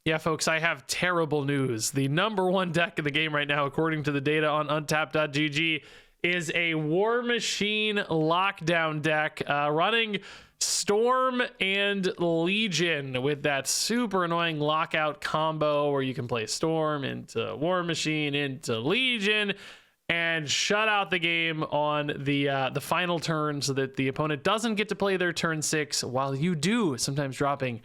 Yeah, folks, I have terrible news. The number one deck in the game right now, according to the data on untapped.gg, is a War Machine lockdown deck running Storm and Legion with that super annoying lockout combo where you can play Storm into War Machine into Legion and shut out the game on the final turn so that the opponent doesn't get to play their turn 6 while you do, sometimes dropping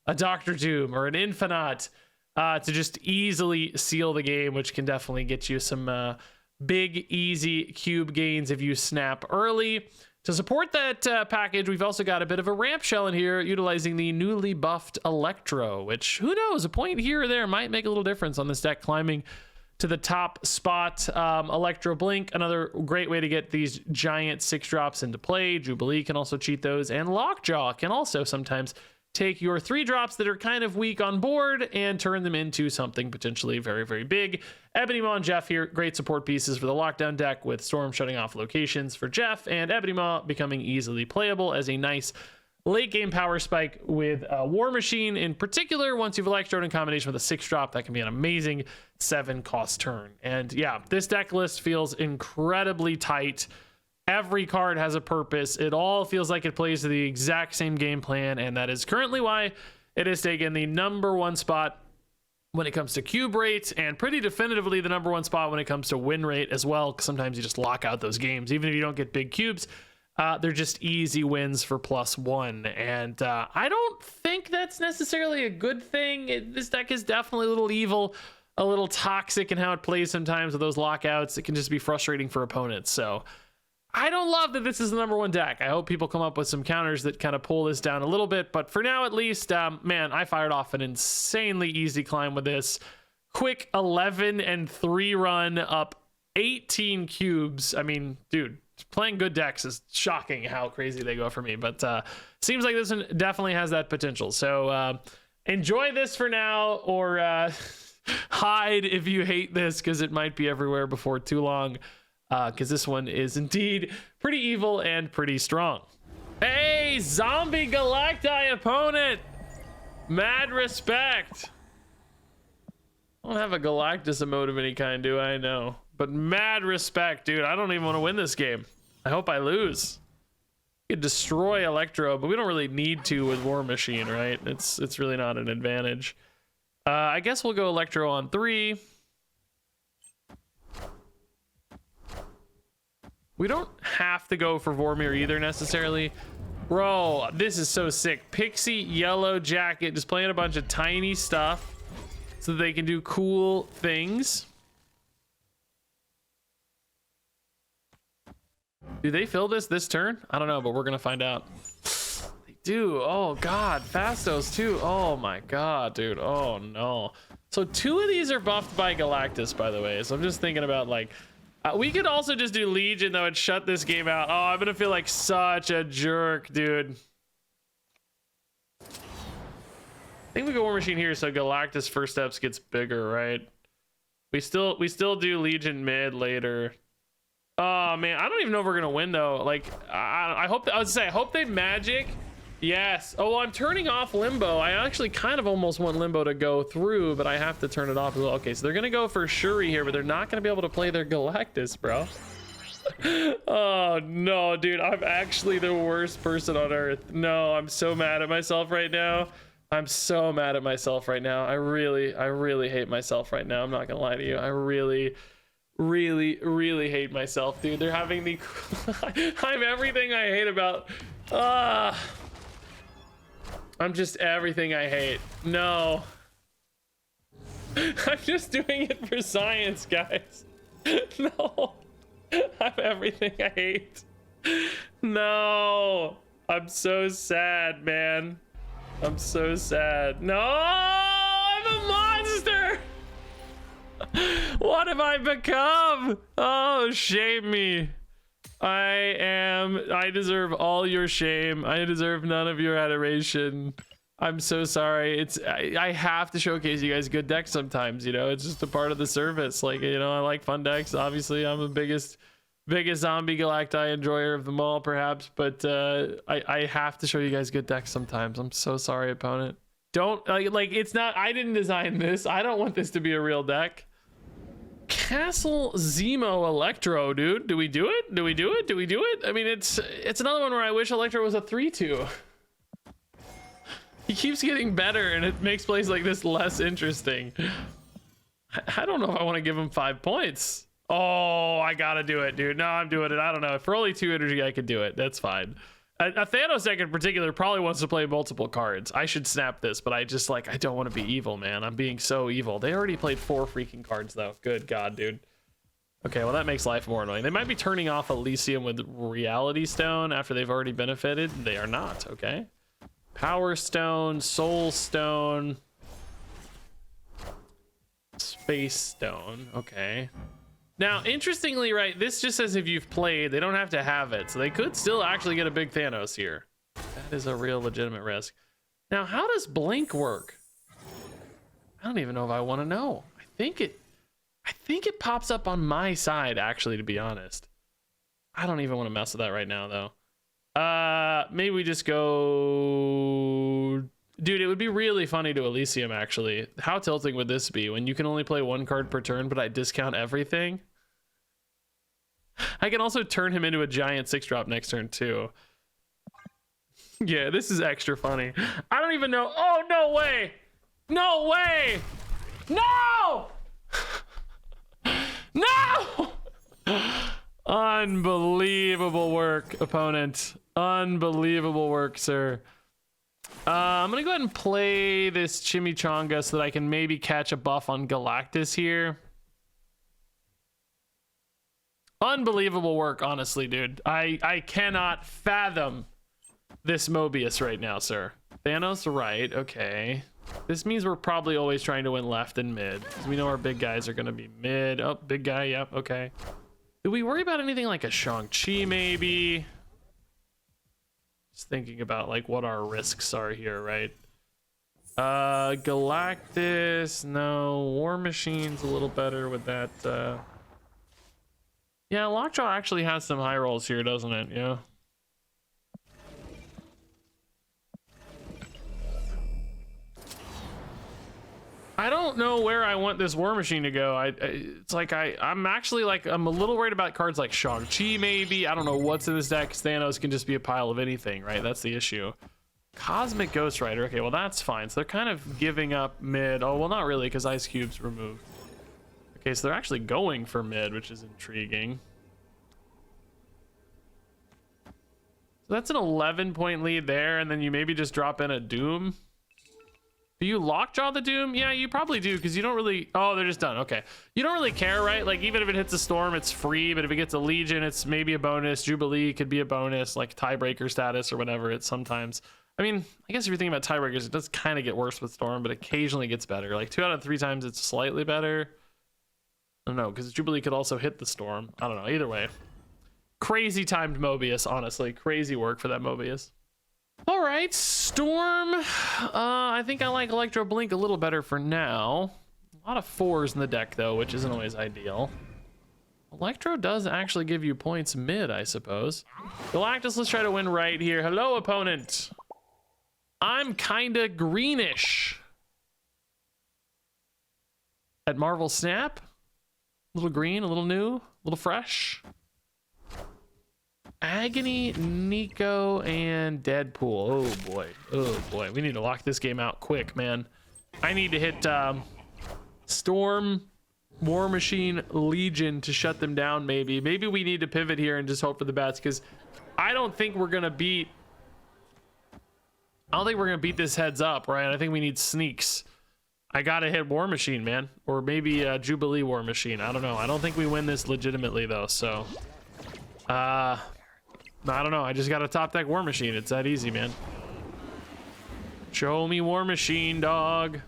a Dr. Doom or an Infinite to just easily seal the game, which can definitely get you some big, easy cube gains if you snap early. To support that package, we've also got a bit of a ramp shell in here utilizing the newly buffed Electro, which, who knows, a point here or there might make a little difference on this deck climbing to the top spot. Electro Blink, another great way to get these giant 6-drops into play. Jubilee can also cheat those, and Lockjaw can also sometimes take your 3-drops that are kind of weak on board and turn them into something potentially very, very big. Ebony Maw and Jeff here, great support pieces for the lockdown deck, with Storm shutting off locations for Jeff and Ebony Maw becoming easily playable as a nice late game power spike with War Machine in particular. Once you've Electroed in combination with a 6-drop, that can be an amazing 7-cost turn. And yeah, this deck list feels incredibly tight. Every card has a purpose. It all feels like it plays the exact same game plan, and that is currently why it has taken the number 1 spot when it comes to cube rate, and pretty definitively the number 1 spot when it comes to win rate as well, because sometimes you just lock out those games. Even if you don't get big cubes, they're just easy wins for +1, and I don't think that's necessarily a good thing. This deck is definitely a little evil, a little toxic in how it plays sometimes with those lockouts. It can just be frustrating for opponents, so I don't love that this is the number 1 deck. I hope people come up with some counters that kind of pull this down a little bit, but for now at least, man, I fired off an insanely easy climb with this. Quick 11 and 3 run up 18 cubes. I mean, dude, playing good decks is shocking how crazy they go for me, but seems like this one definitely has that potential. So enjoy this for now, or hide if you hate this, because it might be everywhere before too long. Because this one is indeed pretty evil and pretty strong. Hey, Zombie Galacti opponent! Mad respect! I don't have a Galactus emote of any kind, do I? No. But mad respect, dude. I don't even want to win this game. I hope I lose. We could destroy Electro, but we don't really need to with War Machine, right? It's really not an advantage. I guess we'll go Electro on 3. We don't have to go for Vormir either necessarily. Bro, this is so sick. Pixie Yellow Jacket, just playing a bunch of tiny stuff so that they can do cool things. Do they fill this turn? I don't know, but we're gonna find out. They do. Oh god, Fastos too. Oh my god, dude. Oh no. So 2 of these are buffed by Galactus, by the way. So I'm just thinking about, like, we could also just do Legion though and shut this game out. Oh, I'm gonna feel like such a jerk, dude. I think we go War Machine here, so Galactus first steps gets bigger, right? We still do Legion mid later. Oh man, I don't even know if we're gonna win though. Like, I hope, I would say, I hope they magic. Yes. Oh, well, I'm turning off Limbo. I actually kind of almost want Limbo to go through, but I have to turn it off as well. Okay, so they're gonna go for Shuri here, but they're not gonna be able to play their Galactus, bro. Oh no, dude, I'm actually the worst person on earth. No, I'm so mad at myself right now. I'm so mad at myself right now. I really hate myself right now. I'm not gonna lie to you. I really hate myself, dude. They're having the I'm everything I hate about I'm just everything I hate. No. I'm just doing it for science, guys. No. I'm everything I hate. No. I'm so sad, man. I'm so sad. No, I'm a monster. What have I become? Oh, shame me. I deserve all your shame. I deserve none of your adoration. I'm so sorry. I have to showcase you guys good decks sometimes, you know. It's just a part of the service. Like, you know, I like fun decks. Obviously, I'm the biggest Zombie Galacti enjoyer of them all, perhaps, but I have to show you guys good decks sometimes. I'm so sorry, opponent. Don't like it's not. I didn't design this. I don't want this to be a real deck. Castle Zemo Electro, dude. Do we do it? Do we do it? Do we do it? I mean, it's another one where I wish Electro was a 3/2. He keeps getting better, and it makes plays like this less interesting. I don't know if I want to give him 5 points. Oh, I gotta do it, dude. No, I'm doing it. I don't know. For only 2 energy, I could do it. That's fine. A Thanos deck in particular probably wants to play multiple cards. I should snap this, but I just like, I don't want to be evil, man. I'm being so evil. They already played 4 freaking cards, though. Good God, dude. Okay, well, that makes life more annoying. They might be turning off Elysium with Reality Stone after they've already benefited. They are not, okay? Power Stone, Soul Stone, Space Stone, okay. Now, interestingly, right, this just says if you've played, they don't have to have it. So they could still actually get a big Thanos here. That is a real legitimate risk. Now, how does Blink work? I don't even know if I want to know. I think it pops up on my side, actually, to be honest. I don't even want to mess with that right now, though. Maybe we just go... Dude, it would be really funny to Elysium, actually. How tilting would this be when you can only play 1 card per turn, but I discount everything? I can also turn him into a giant 6-drop next turn, too. Yeah, this is extra funny. I don't even know. Oh, no way! No way! No! No! Unbelievable work, opponent. Unbelievable work, sir. I'm gonna go ahead and play this Chimichanga so that I can maybe catch a buff on Galactus here. Unbelievable work, honestly, dude. I cannot fathom this Mobius right now, sir. Thanos, right, okay. This means we're probably always trying to win left and mid, because we know our big guys are gonna be mid. Oh, big guy, yep, okay. Do we worry about anything like a Shang-Chi, maybe? Just thinking about like what our risks are here, right? Galactus, no. War Machine's a little better with that. Yeah, Lockjaw actually has some high rolls here, doesn't it? Yeah. I don't know where I want this War Machine to go. It's like I'm actually like, I'm a little worried about cards like Shang-Chi maybe. I don't know what's in this deck. Thanos can just be a pile of anything, right? That's the issue. Cosmic Ghost Rider. Okay, well that's fine. So they're kind of giving up mid. Oh, well not really, because Ice Cube's removed. Okay, so they're actually going for mid, which is intriguing. So that's an 11-point lead there, and then you maybe just drop in a Doom. Do you lockjaw the Doom? Yeah, you probably do, because you don't really... Oh, they're just done. Okay. You don't really care, right? Like, even if it hits a Storm, it's free, but if it gets a Legion, it's maybe a bonus. Jubilee could be a bonus, like tiebreaker status or whatever. It's sometimes... I mean, I guess if you're thinking about tiebreakers, it does kind of get worse with Storm, but occasionally gets better. Like, 2 out of 3 times, it's slightly better. I don't know, because Jubilee could also hit the Storm. I don't know. Either way. Crazy timed Mobius, honestly. Crazy work for that Mobius. All right, Storm. I think I like Electro Blink a little better for now. A lot of 4s in the deck, though, which isn't always ideal. Electro does actually give you points mid, I suppose. Galactus, let's try to win right here. Hello, opponent. I'm kinda greenish. At Marvel Snap. A little green, a little new, a little fresh. Agony, Nico, and Deadpool. Oh boy. Oh boy. We need to lock this game out quick, man. I need to hit Storm, War Machine, Legion to shut them down, maybe. Maybe we need to pivot here and just hope for the best, because I don't think we're going to beat... I don't think we're going to beat this heads up, right? I think we need sneaks. I got to hit War Machine, man. Or maybe Jubilee War Machine. I don't know. I don't think we win this legitimately, though, so... I don't know. I just got a top deck War Machine. It's that easy, man. Show me War Machine, dog.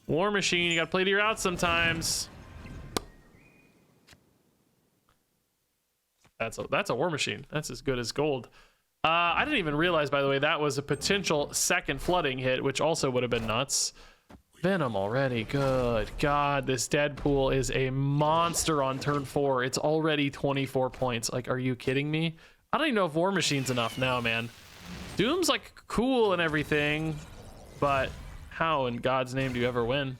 War Machine. You got to play to your out sometimes. That's a War Machine. That's as good as gold. I didn't even realize, by the way, that was a potential second flooding hit, which also would have been nuts. Venom already. Good God, this Deadpool is a monster on turn 4. It's already 24 points. Like, are you kidding me? I don't even know if War Machine's enough now, man. Doom's like cool and everything, but how in God's name do you ever win?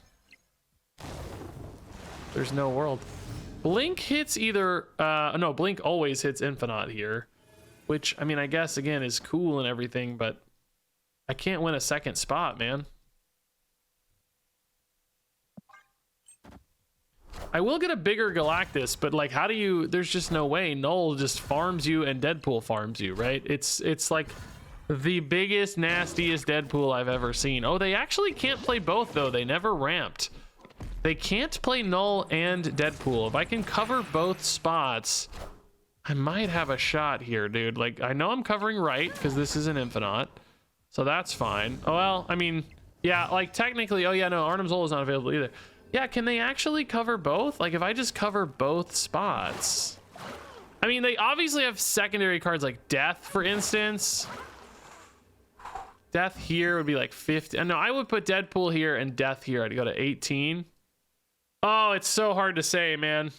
There's no world. Blink hits either, no, Blink always hits Infinite here, which, I mean, I guess, again, is cool and everything, but I can't win a second spot, man. I will get a bigger Galactus, but like, how do you, there's just no way. Null just farms you and Deadpool farms you, right? It's like the biggest, nastiest Deadpool I've ever seen. Oh, they actually can't play both though. They never ramped. They can't play Null and Deadpool. If I can cover both spots, I might have a shot here, dude. Like, I know I'm covering right because this is an Infinite, so that's fine. Oh, well, I mean, yeah, like technically, oh yeah, no, Arnhem Zol is not available either. Yeah, can they actually cover both? Like, if I just cover both spots, I mean, they obviously have secondary cards like Death, for instance. Death here would be like 50. No, I would put Deadpool here and Death here. I'd go to 18. Oh, it's so hard to say, man.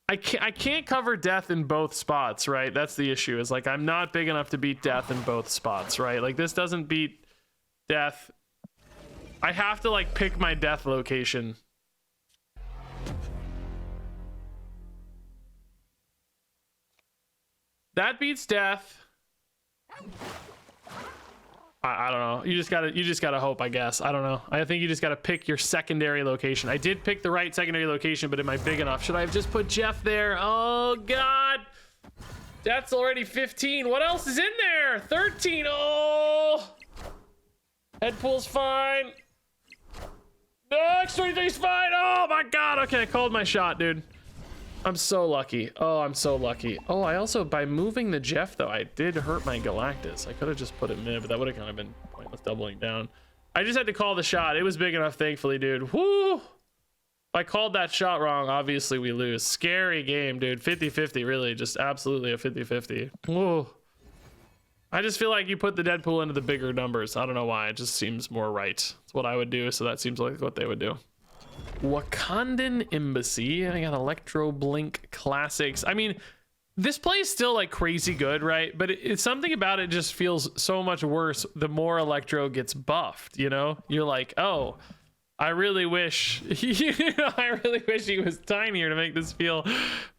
I can't cover Death in both spots, right? That's the issue, is like I'm not big enough to beat Death in both spots, right? Like this doesn't beat Death. I have to like pick my Death location. That beats Death. I don't know. You just gotta hope, I guess. I don't know. I think you just gotta pick your secondary location. I did pick the right secondary location, but am I big enough? Should I have just put Jeff there? Oh God, that's already 15. What else is in there? 13. Oh, Deadpool's fine. No, X23 is fine. Oh my God. Okay, I called my shot, dude. I'm so lucky. Oh, I'm so lucky. Oh, I also, by moving the Jeff, though, I did hurt my Galactus. I could have just put it mid, but that would have kind of been pointless doubling down. I just had to call the shot. It was big enough, thankfully, dude. Woo! If I called that shot wrong, obviously we lose. Scary game, dude. 50-50, really. Just absolutely a 50-50. Whoa. I just feel like you put the Deadpool into the bigger numbers. I don't know why. It just seems more right. It's what I would do, so that seems like what they would do. Wakandan Embassy. I got Electro Blink Classics. I mean, this play is still like crazy good, right? But it's something about it just feels so much worse the more Electro gets buffed, you know? You're like, oh, I really wish I really wish he was tinier to make this feel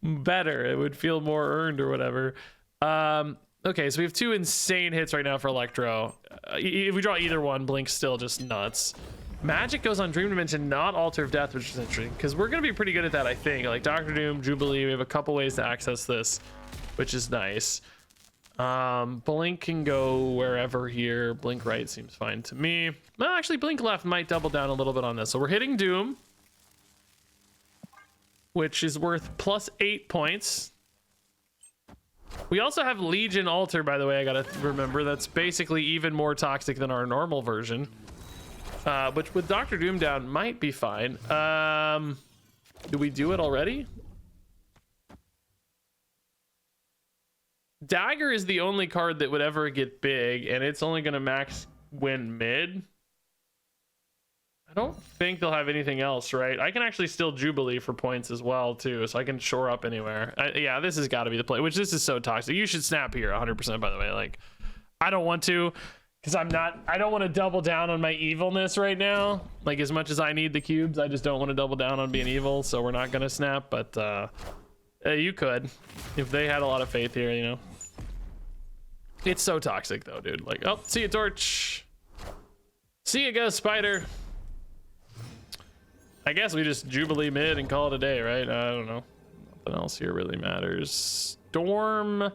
better. It would feel more earned or whatever. Okay, so we have two insane hits right now for Electro. If we draw either one, Blink's still just nuts. Magic goes on Dream Dimension, not Altar of Death, which is interesting because we're going to be pretty good at that, I think. Like Doctor Doom, Jubilee, we have a couple ways to access this, which is nice. Blink can go wherever here. Blink right seems fine to me. Well, actually, Blink left might double down a little bit on this. So we're hitting Doom, which is worth +8 points. We also have Legion Altar, by the way, I got to remember. That's basically even more toxic than our normal version. Which with Dr. Doom down might be fine. Do we do it already? Dagger is the only card that would ever get big, and it's only going to max win mid. I don't think they'll have anything else, right? I can actually still Jubilee for points as well, too, so I can shore up anywhere. Yeah, this has got to be the play, which this is so toxic. You should snap here 100%, by the way. Like, I don't want to. Because I don't want to double down on my evilness right now. Like, as much as I need the cubes, I just don't want to double down on being evil, so we're not going to snap, but you could. If they had a lot of faith here, you know. It's so toxic, though, dude. Like, oh, see you, Torch. See you, Ghost Spider. I guess we just Jubilee mid and call it a day, right? I don't know. Nothing else here really matters. Storm...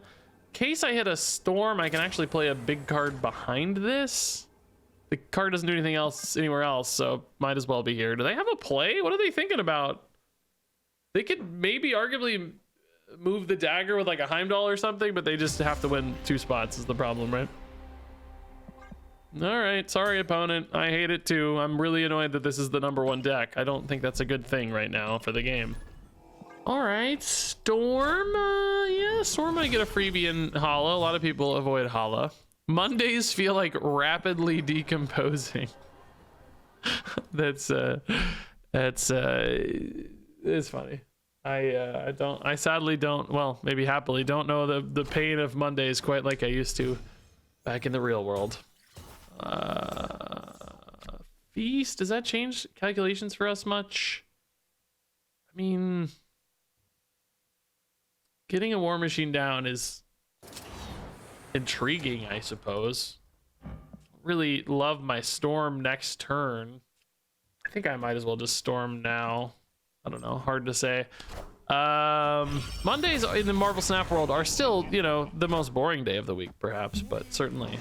case I hit a Storm, I can actually play a big card behind this. The card doesn't do anything else anywhere else, so might as well be here. Do they have a play? What are they thinking about? They could maybe arguably move the Dagger with like a Heimdall or something, but they just have to win 2 spots is the problem, right? All right, sorry opponent. I hate it too. I'm really annoyed that this is the #1 deck. I don't think that's a good thing right now for the game. All right, Storm. Yeah, Storm might get a freebie in Hala. A lot of people avoid Hala. Mondays feel like rapidly decomposing. It's funny. I sadly don't, well, maybe happily don't know the pain of Mondays quite like I used to back in the real world. Feast, does that change calculations for us much? I mean, getting a war machine down is intriguing, I suppose. Really love my storm next turn. I think I might as well just storm now. I don't know, hard to say. Mondays in the Marvel Snap world are still, you know, the most boring day of the week, perhaps, but certainly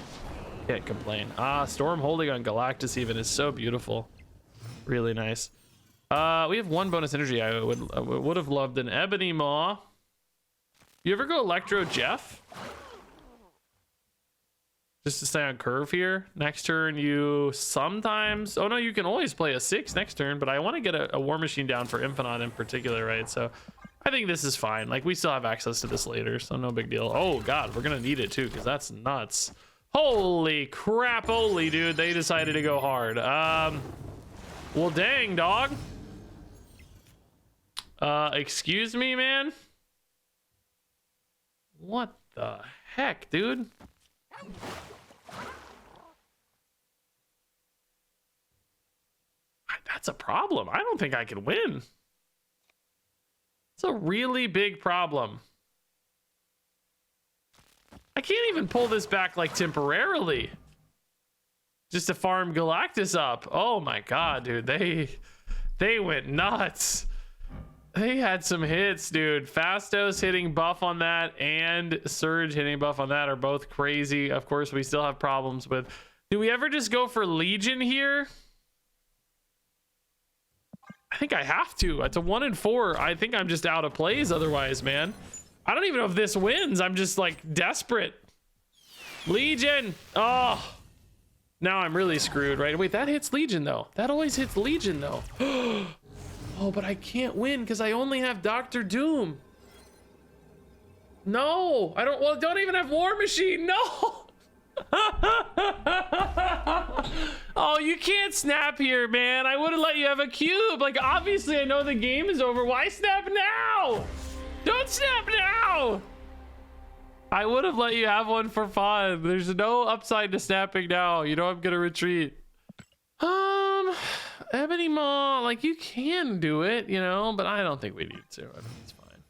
can't complain. Storm holding on Galactus even is so beautiful. Really nice. We have one bonus energy. I would have loved an Ebony Maw. You ever go Electro Jeff? Just to stay on curve here. Next turn you sometimes, oh no, you can always play a 6 next turn, but I want to get a war machine down for Infinite in particular, right? So I think this is fine. Like, we still have access to this later, so no big deal. Oh god, we're gonna need it too, because that's nuts. Holy crap, holy dude, they decided to go hard. Well dang, dog. Excuse me, man? What the heck, dude? That's a problem. I don't think I can win. It's a really big problem. I can't even pull this back like temporarily. Just to farm Galactus up. Oh my god, dude. They went nuts. They had some hits, dude. Fastos hitting buff on that and Surge hitting buff on that are both crazy. Of course, we still have problems with... Do we ever just go for Legion here? I think I have to. It's a 1 in 4. I think I'm just out of plays otherwise, man. I don't even know if this wins. I'm just like desperate. Legion. Oh. Now I'm really screwed, right? Wait, that hits Legion though. That always hits Legion though. Oh, but I can't win because I only have Dr. Doom. No, I don't. Well, don't even have War Machine. No. Oh, you can't snap here, man. I would have let you have a cube. Like, obviously, I know the game is over. Why snap now? Don't snap now. I would have let you have one for fun. There's no upside to snapping now. You know I'm gonna retreat. Ebony Maw, like, you can do it, you know, but I don't think we need to. I think it's fine.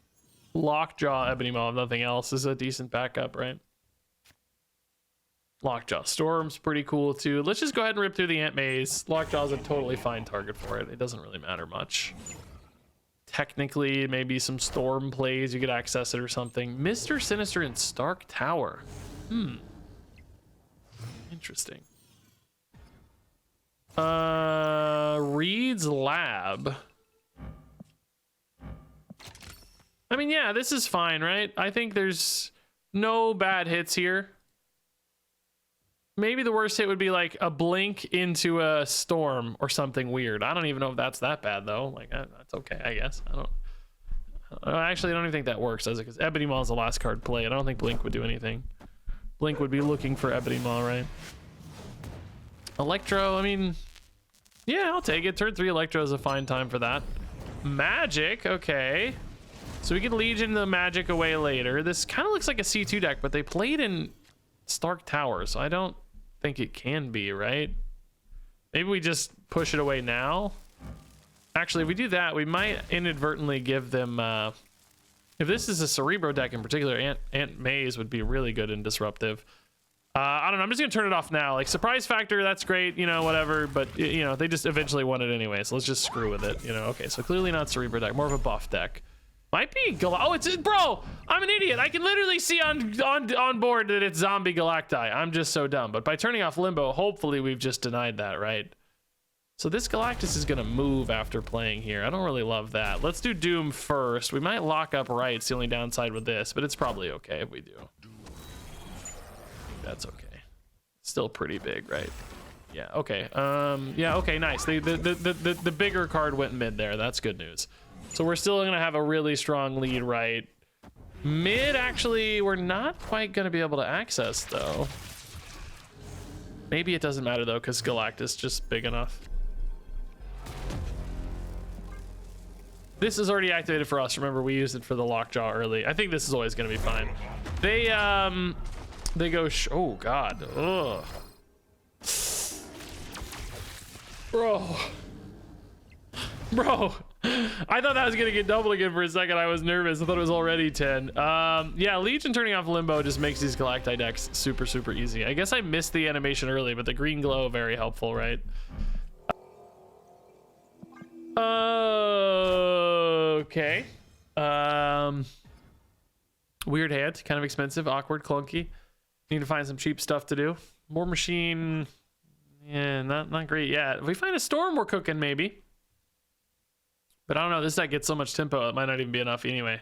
Lockjaw Ebony Maw, if nothing else, is a decent backup, right? Lockjaw Storm's pretty cool too. Let's just go ahead and rip through the Ant Maze. Lockjaw's a totally fine target for it. It doesn't really matter much. Technically, maybe some Storm plays, you could access it or something. Mr. Sinister in Stark Tower. Interesting. Reed's Lab. I mean, yeah, this is fine, right? I think there's no bad hits here. Maybe the worst hit would be like a blink into a storm or something weird. I don't even know if that's that bad though. Like, that's okay, I guess. Actually, I don't even think that works, does it? Because Ebony Maw is the last card played. I don't think Blink would do anything. Blink would be looking for Ebony Maw, right? Electro, I mean, yeah, I'll take it. Turn 3 Electro is a fine time for that. Magic, okay. So we can Legion the Magic away later. This kind of looks like a C2 deck, but they played in Stark Tower, so I don't think it can be, right? Maybe we just push it away now. Actually, if we do that, we might inadvertently give them, if this is a Cerebro deck in particular, Ant Maze would be really good and disruptive. I don't know, I'm just gonna turn it off now. Like, surprise factor, that's great, you know, whatever, but, you know, they just eventually won it anyway, so let's just screw with it, you know? Okay, so clearly not Cerebro deck, more of a buff deck. Might be oh, it's, bro, I'm an idiot. I can literally see on board that it's Zombie Galacti. I'm just so dumb. But by turning off Limbo, hopefully we've just denied that, right? So this Galactus is gonna move after playing here. I don't really love that. Let's do Doom first. We might lock up right. It's the only downside with this, but it's probably okay if we do. That's okay. Still pretty big, right? Yeah, okay. Yeah, okay, nice. The bigger card went mid there. That's good news. So we're still gonna have a really strong lead, right? Mid, actually, we're not quite gonna be able to access, though. Maybe it doesn't matter, though, because Galactus just big enough. This is already activated for us. Remember, we used it for the lockjaw early. I think this is always going to be fine. They go, oh God. Ugh. Bro, I thought that was gonna get doubled again for a second. I was nervous. I thought it was already 10. Yeah, Legion turning off Limbo just makes these Galacti decks super, super easy. I guess I missed the animation early, but the green glow, very helpful, right? Okay. Weird hand, kind of expensive, awkward, clunky. Need to find some cheap stuff to do. War Machine, yeah, not great yet. If we find a Storm, we're cooking maybe. But I don't know, this deck gets so much tempo, it might not even be enough anyway.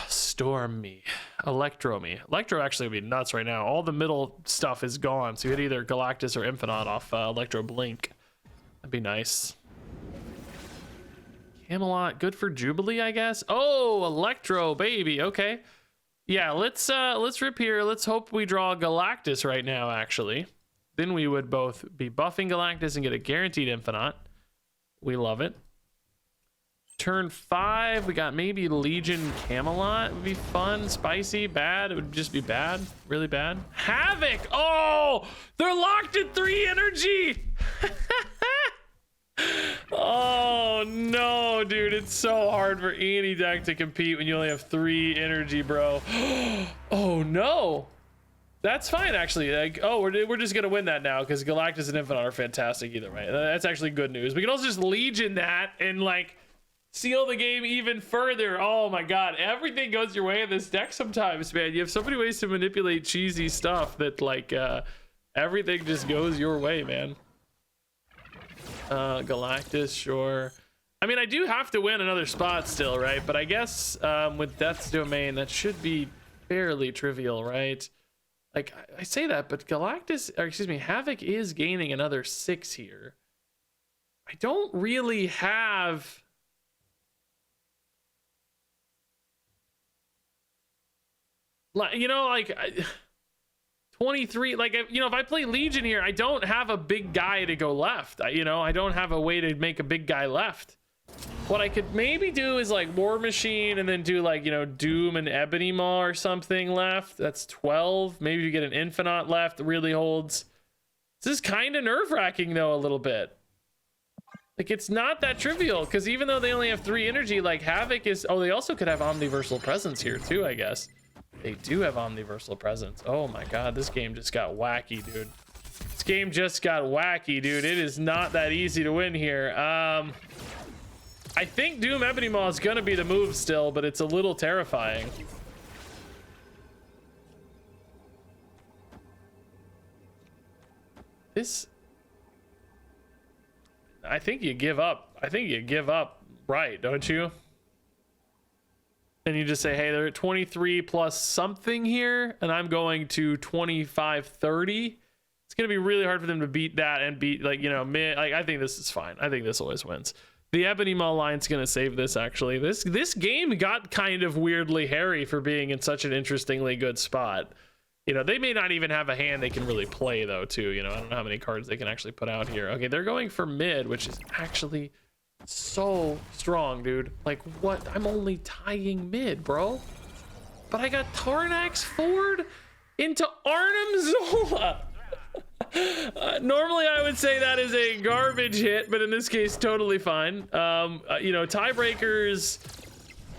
Storm me. Electro me. Electro actually would be nuts right now. All the middle stuff is gone, so you hit either Galactus or Infinite off Electro Blink. That'd be nice. Camelot, good for Jubilee, I guess. Oh, Electro, baby, okay. Yeah, let's rip here. Let's hope we draw Galactus right now, actually. Then we would both be buffing Galactus and get a guaranteed Infinite. We love it. Turn 5, we got maybe Legion Camelot. Would be fun, spicy, bad. It would just be bad, really bad. Havoc! Oh, they're locked at 3 energy! Oh no, dude, it's so hard for any deck to compete when you only have 3 energy, bro. Oh no. That's fine, actually. Like, oh, we're just gonna win that now because Galactus and Infinite are fantastic either way. That's actually good news. We can also just Legion that and like seal the game even further. Oh my God, everything goes your way in this deck sometimes, man. You have so many ways to manipulate cheesy stuff that like everything just goes your way, man. Galactus, sure. I mean, I do have to win another spot still, right? But I guess with Death's Domain, that should be fairly trivial, right? Like, I say that, but Galactus, or excuse me, Havoc is gaining another 6 here. I don't really have... Like, you know, like... 23, like, you know, if I play Legion here, I don't have a big guy to go left. You know, I don't have a way to make a big guy left. What I could maybe do is like War Machine and then do like, you know, Doom and Ebony Maw or something left. That's 12. Maybe you get an Infinite left that really holds. This is kind of nerve-wracking though, a little bit. Like, it's not that trivial because even though they only have 3 energy, like Havoc is... Oh, they also could have Omniversal Presence here too, I guess. They do have Omniversal Presence. Oh my God, this game just got wacky, dude. This game just got wacky, dude. It is not that easy to win here. I think Doom Ebony Maw is gonna be the move still, but it's a little terrifying. This... I think you give up. I think you give up, right, don't you? And you just say, hey, they're at 23 plus something here, and I'm going to 25, 30. It's going to be really hard for them to beat that and beat, like, you know, mid. Like, I think this is fine. I think this always wins. The Ebony Maw line's going to save this, actually. This game got kind of weirdly hairy for being in such an interestingly good spot. You know, they may not even have a hand they can really play, though, too. You know, I don't know how many cards they can actually put out here. Okay, they're going for mid, which is actually... so strong, dude. Like, what? I'm only tying mid, bro. But I got Tarnax Ford into Arnim Zola. Normally I would say that is a garbage hit, but in this case, totally fine. You know, tiebreakers,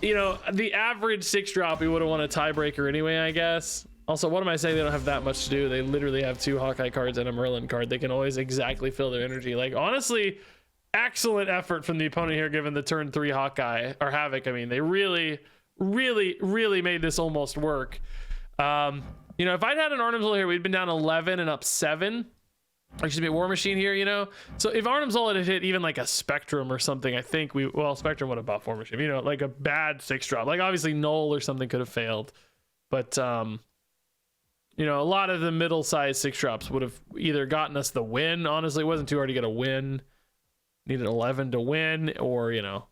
you know, the average 6-drop, we would have won a tiebreaker anyway, I guess. Also, what am I saying? They don't have that much to do. They literally have 2 Hawkeye cards and a Merlin card. They can always exactly fill their energy. Like, honestly, excellent effort from the opponent here, given the turn 3 Hawkeye, or Havoc. I mean, they really made this almost work. You know, if I'd had an Arnim Zola here, we'd been down 11 and up 7. Excuse me, War Machine here, you know? So if Arnim Zola had hit even like a Spectrum or something, I think well, Spectrum would have buffed War Machine. You know, like a bad 6-drop. Like, obviously, Null or something could have failed. But, you know, a lot of the middle-sized 6-drops would have either gotten us the win. Honestly, it wasn't too hard to get a win. Needed 11 to win, or, you know,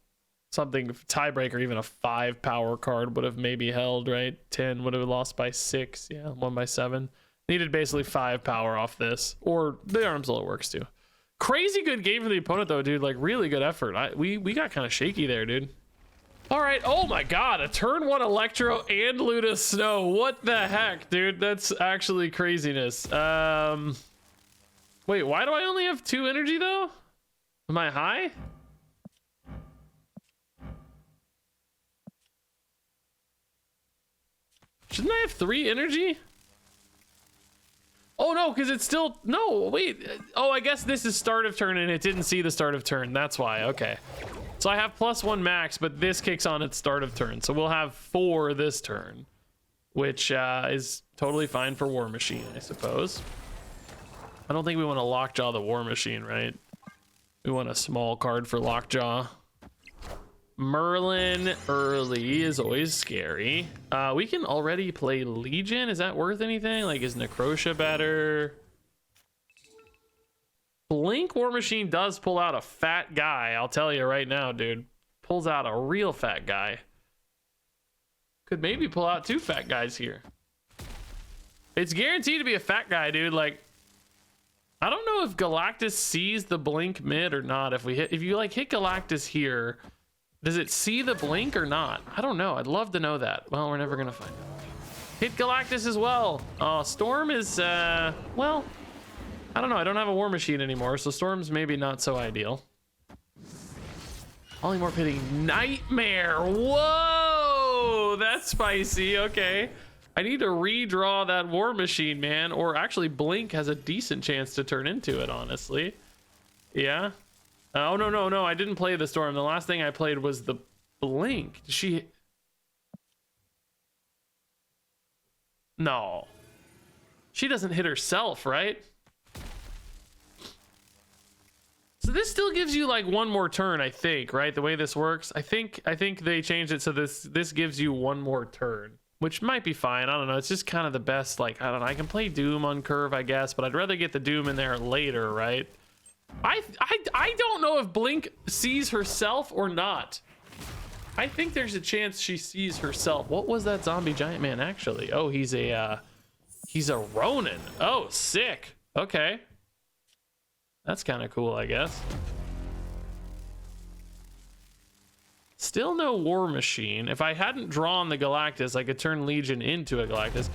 something tiebreaker, even a 5 power card would have maybe held, right? 10 would have lost by 6. Yeah, won by 7. Needed basically 5 power off this, or the Arnim Zola works too. Crazy good game for the opponent though, dude. Like really good effort. We got kind of shaky there, dude. All right. Oh my God, a turn 1 Electro and Luna Snow. What the heck, dude? That's actually craziness. Wait, why do I only have 2 energy though? Am I high? Shouldn't I have 3 energy? Oh no, because it's still, no, wait. Oh, I guess this is start of turn and it didn't see the start of turn. That's why, okay. So I have +1 max, but this kicks on at start of turn. So we'll have 4 this turn, which is totally fine for War Machine, I suppose. I don't think we want to Lockjaw the War Machine, right? We want a small card for Lockjaw. Merlin early is always scary. We can already play Legion. Is that worth anything? Like, is Necrotia better? Blink War Machine does pull out a fat guy. I'll tell you right now, dude. Pulls out a real fat guy. Could maybe pull out 2 fat guys here. It's guaranteed to be a fat guy, dude. Like, I don't know if Galactus sees the blink mid or not. If you like hit Galactus here, does it see the blink or not? I don't know. I'd love to know that. Well, we're never gonna find out. Hit Galactus as well. Storm is, well, I don't know. I don't have a War Machine anymore, so Storm's maybe not so ideal. Polymorph hitting Nightmare. Whoa, that's spicy. Okay. I need to redraw that War Machine, man. Or actually, Blink has a decent chance to turn into it, honestly. Yeah. Oh, no. I didn't play the Storm. The last thing I played was the Blink. No. She doesn't hit herself, right? So this still gives you like 1 more turn, I think, right? The way this works. I think they changed it so this gives you 1 more turn, which might be fine. I don't know. It's just kind of the best. Like, I don't know. I can play Doom on curve, I guess, but I'd rather get the Doom in there later, right? I don't know if Blink sees herself or not. I think there's a chance she sees herself. What was that zombie giant man actually? Oh, he's a Ronin. Oh, sick. Okay. That's kind of cool, I guess. Still no War Machine. If I hadn't drawn the Galactus, I could turn Legion into a Galactus.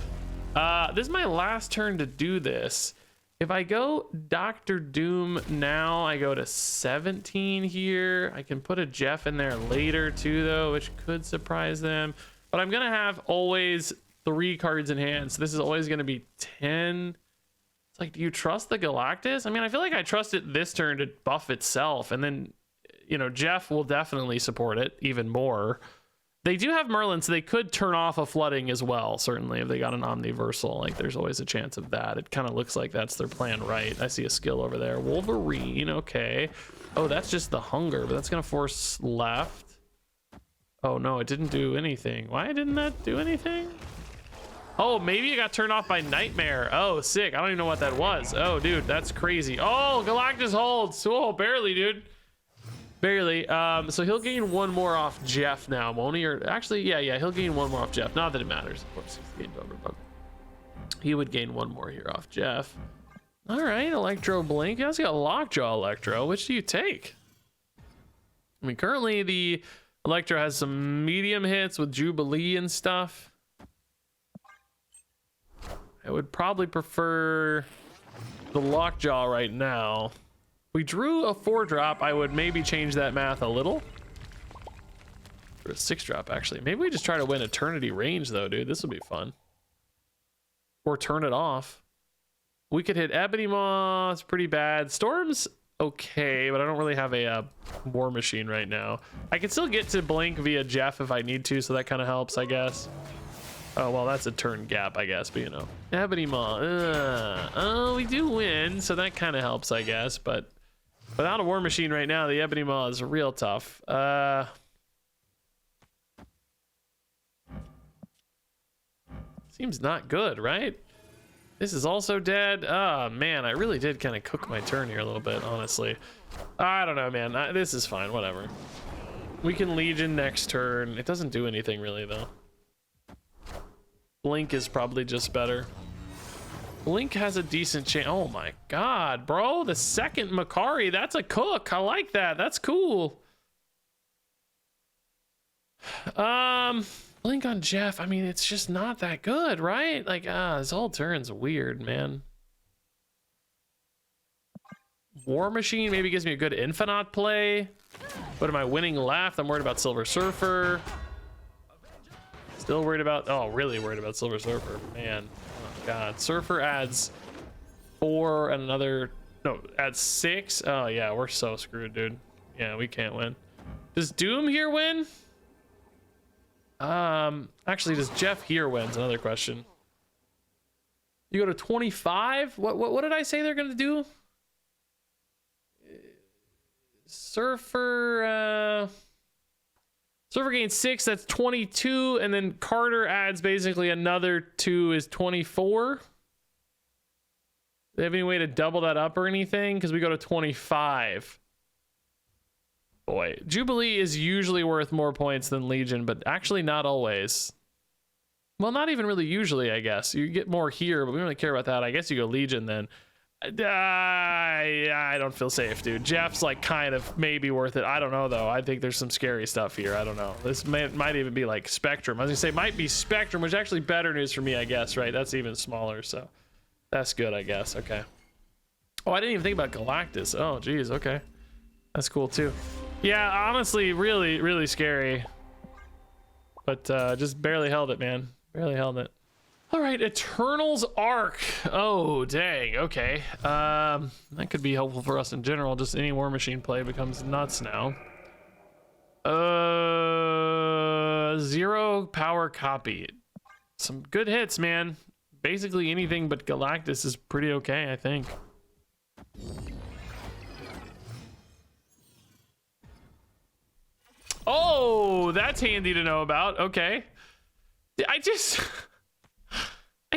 This is my last turn to do this. If I go Dr. Doom now, I go to 17 here. I can put a Jeff in there later too, though, which could surprise them. But I'm going to have always 3 cards in hand. So this is always going to be 10. It's like, do you trust the Galactus? I mean, I feel like I trust it this turn to buff itself. And then, you know, Jeff will definitely support it even more. They do have Merlin, so they could turn off a flooding as well, certainly, if they got an Omniversal. Like, there's always a chance of that. It kind of looks like that's their plan, right? I see a skill over there. Wolverine, okay. Oh, that's just the hunger, but that's going to force left. Oh, no, it didn't do anything. Why didn't that do anything? Oh, maybe it got turned off by Nightmare. Oh, sick. I don't even know what that was. Oh, dude, that's crazy. Oh, Galactus holds. Oh, barely, dude. Barely. So he'll gain 1 more off Jeff now, won't he? Or actually, yeah, he'll gain 1 more off Jeff. Not that it matters, of course. He's gained over, but he would gain 1 more here off Jeff. All right, Electro Blink. He also got Lockjaw Electro. Which do you take? I mean, currently the Electro has some medium hits with Jubilee and stuff. I would probably prefer the Lockjaw right now. We drew a 4-drop. I would maybe change that math a little. Or a 6-drop, actually. Maybe we just try to win Eternity Range, though, dude. This would be fun. Or turn it off. We could hit Ebony Maw. It's pretty bad. Storm's okay, but I don't really have a War Machine right now. I can still get to Blink via Jeff if I need to, so that kind of helps, I guess. Oh, well, that's a turn gap, I guess, but you know. Ebony Maw. Oh, we do win, so that kind of helps, I guess, but without a War Machine right now, the Ebony Maw is real tough. Seems not good, right? This is also dead. Oh, man, I really did kind of cook my turn here a little bit, honestly. I don't know, man. This is fine, whatever. We can Legion next turn. It doesn't do anything, really, though. Blink is probably just better. Blink has a decent chance. Oh my god, bro. The second Makari, that's a cook. I like that. That's cool. Blink on Jeff. I mean, it's just not that good, right? Like, this whole turn's weird, man. War Machine maybe gives me a good Infinite play. But am I winning left? I'm worried about Silver Surfer. Still worried about, oh, really worried about Silver Surfer, man. Oh god, Surfer adds 4 and another, no, adds 6. Oh yeah, we're so screwed, dude. Yeah, we can't win. Does Doom here win? Actually, does Jeff here wins? Another question. You go to 25. What did I say they're gonna do? Surfer gains 6, that's 22, and then Carter adds basically another 2 is 24. Do they have any way to double that up or anything? Because we go to 25. Boy, Jubilee is usually worth more points than Legion, but actually not always. Well, not even really usually, I guess. You get more here, but we don't really care about that. I guess you go Legion then. I don't feel safe, dude. Jeff's like kind of maybe worth it. I don't know though. I think there's some scary stuff here. I don't know. This might even be like Spectrum. I was gonna say might be Spectrum, which is actually better news for me, I guess, right? That's even smaller, so that's good, I guess. Okay. Oh, I didn't even think about Galactus. Oh, geez. Okay, that's cool too. Yeah, honestly, really, really scary. But just barely held it, man. Barely held it. All right, Eternal's Arc. Oh, dang. Okay. That could be helpful for us in general. Just any War Machine play becomes nuts now. 0 power copy. Some good hits, man. Basically anything but Galactus is pretty okay, I think. Oh, that's handy to know about. Okay. I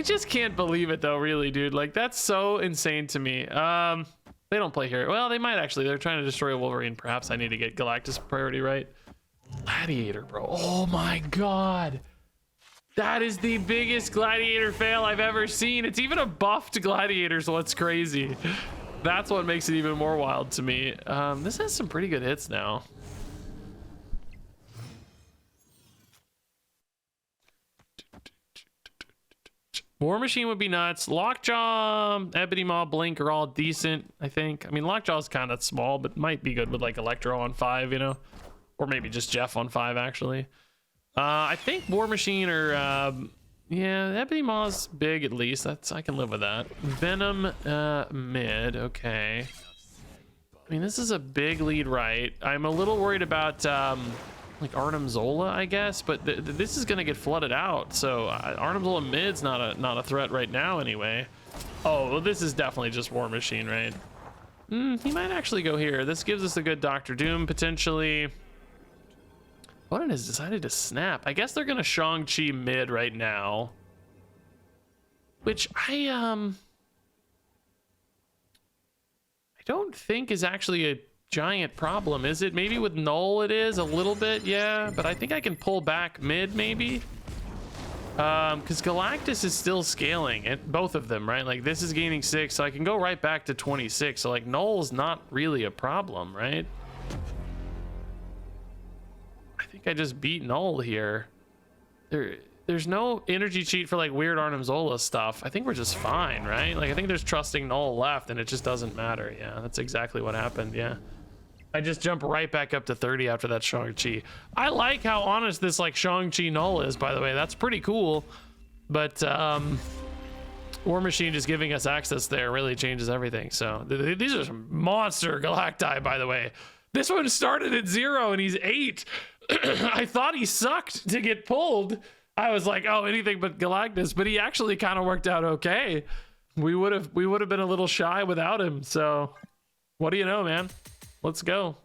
just can't believe it though, really, dude. Like, that's so insane to me. They don't play here. Well, they might actually. They're trying to destroy Wolverine. Perhaps I need to get Galactus priority right. Gladiator, bro. Oh my god. That is the biggest Gladiator fail I've ever seen. It's even a buffed Gladiator, so what's crazy. That's what makes it even more wild to me. This has some pretty good hits now. War Machine would be nuts. Lockjaw, Ebony Maw, Blink are all decent, I think. I mean, Lockjaw's kind of small, but might be good with like Electro on 5, you know? Or maybe just Jeff on 5, actually. I think War Machine or, yeah, Ebony Maw's big at least. I can live with that. Venom, mid, okay. I mean, this is a big lead right. I'm a little worried about, like Arnim Zola, I guess, but this is gonna get flooded out. So Arnim Zola mid's not a threat right now anyway. Oh, well, this is definitely just War Machine, right? He might actually go here. This gives us a good Doctor Doom potentially. Opponent has decided to snap. I guess they're gonna Shang-Chi mid right now, which I don't think is actually a giant problem, is it? Maybe with Null it is a little bit, yeah, but I think I can pull back mid maybe, because Galactus is still scaling at both of them, right? Like, this is gaining 6, so I can go right back to 26, so like Null's not really a problem, right? I think I just beat Null here. There's no energy cheat for like weird Arnim Zola stuff. I think we're just fine, right? Like, I think there's trusting Null left and it just doesn't matter. Yeah, that's exactly what happened. Yeah, I just jump right back up to 30 after that Shang-Chi. I like how honest this like Shang-Chi Null is, by the way. That's pretty cool. But War Machine just giving us access there really changes everything. So these are some monster Galacti, by the way. This one started at 0 and he's 8. I thought he sucked to get pulled. I was like, oh, anything but Galactus, but he actually kind of worked out okay. We would have been a little shy without him. So what do you know, man? Let's go.